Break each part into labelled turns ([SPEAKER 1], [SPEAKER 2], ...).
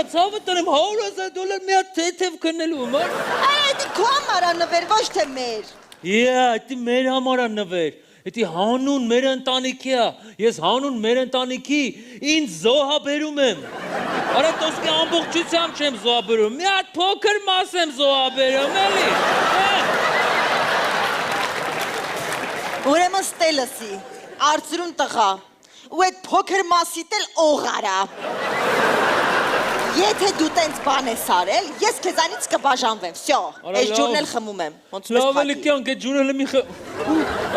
[SPEAKER 1] արա ցավը տնեմ $100,000 մի հատ թեթև քննելու համար։
[SPEAKER 2] Այդ քո համար է նվեր, ոչ թե մեր։
[SPEAKER 1] Դա մեր համար է նվեր։ Դա հանուն մեր ընտանիքի է։ Ես հանուն մեր ընտանիքի ինձ զոհա բերում եմ։ Արա տոսկի ամբողջությամբ չեմ զոհա բերում։ Մի հատ փոքր մաս եմ զոհա բերում, էլի։
[SPEAKER 2] Ուրեմն ստելսի, արծրուն տղա, ու այդ փոքր մասիտ էլ օղարա։ Եթե դու տենց բան ես արել, ես քեզանից կբաժանվեմ, վсё, այս ջուրն էլ խմում եմ, ոնց ես
[SPEAKER 1] Լավ
[SPEAKER 2] փակի։
[SPEAKER 1] էլի կյանք, այդ ջուրը մի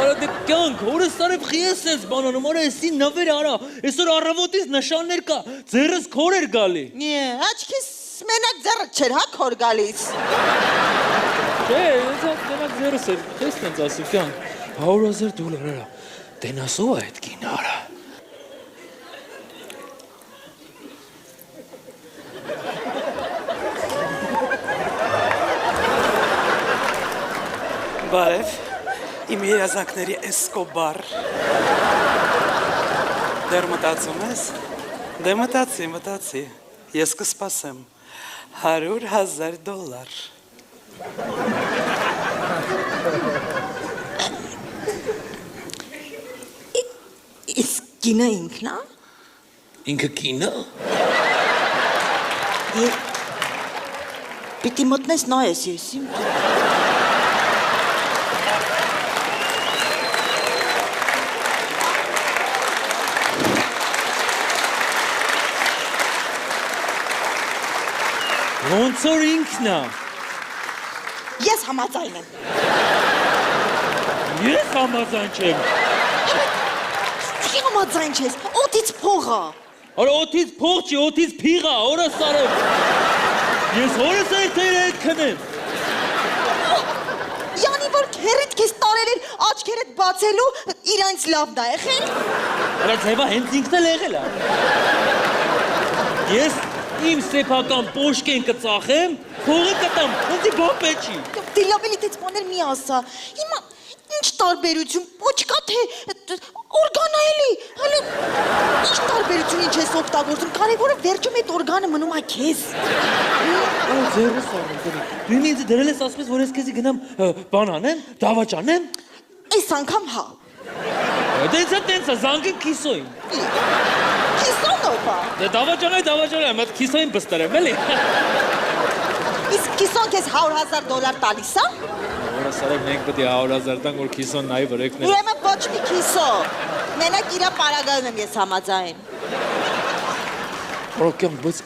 [SPEAKER 1] Արա դե կյանք, օրս տարև խիես ես բանանում, արա էսի նվեր արա, այսօր առավոտից նշաններ կա, ձերս քոր էր գալի։
[SPEAKER 2] Նիե, աչքիս մենակ ձեռը չէր, հա քոր գալիս։
[SPEAKER 1] Չէ, մենակ ձերս էր, ես տենց ասի կյանք, $100,000 արա, տենասով է այդ կին արա։
[SPEAKER 3] Բարև, իմ երազանքների Էսկոբար։ Դեռ մտածում ես։ Դե մտածի, ես կսպասեմ $100,000։
[SPEAKER 2] Իսկ կինը ինքն է։
[SPEAKER 1] Ինքը կինը։
[SPEAKER 2] Պիտի մտնես նայես եսի։
[SPEAKER 1] Ոնց որ ինքն է։
[SPEAKER 2] Ես համաձայն եմ։
[SPEAKER 1] Ես համաձայն չեմ։
[SPEAKER 2] Չի համաձայն չես, օդից փողա։
[SPEAKER 1] Արա օդից փող չի, օդից փիղ է, օրս տարև։ Ես հորս այդտեղ այդ քնեմ։
[SPEAKER 2] Յանի որ քերիդ քեզ տարել են աչքերդ բացելու իրանց լավն է եղել։
[SPEAKER 1] Արա ձևա հենց ինքն էլ եղել է։ Ես իմ սեփական պոշկեն կծախեմ, փողը կտամ, ոնց է բան պետք չի։
[SPEAKER 2] Դե լավ էլի դες բաներ մի ասա։ Հիմա ինչ տարբերություն, պոչկա թե օրգանայելի, հələ ինչ տարբերություն ինչ ես օգտագործում, կարևորը վերջում այդ օրգանը մնում է քեզ։
[SPEAKER 1] Ձերս արում, դու ինձ դրել ես ասում ես, որ ես քեզի գնամ բան անեմ, դավաճանեմ։
[SPEAKER 2] Այս անգամ հա։
[SPEAKER 1] Տենց է, զանգեմ քիսոյին։
[SPEAKER 2] Քիսոնով է։
[SPEAKER 1] Դե դավաճանայ, մատ քիսոյին բստրեմ, էլի։
[SPEAKER 2] Իսկ քիսոն քեզ $100,000 տալիս է։
[SPEAKER 1] Որս արև մենք պետք է $100,000 տանք, որ քիսոն նայի վրեկներ։
[SPEAKER 2] Ուրեմն ոչ մի քիսո։ Մենակ իրա պարագայում եմ ես համաձայն։
[SPEAKER 1] Որոքյան, բայց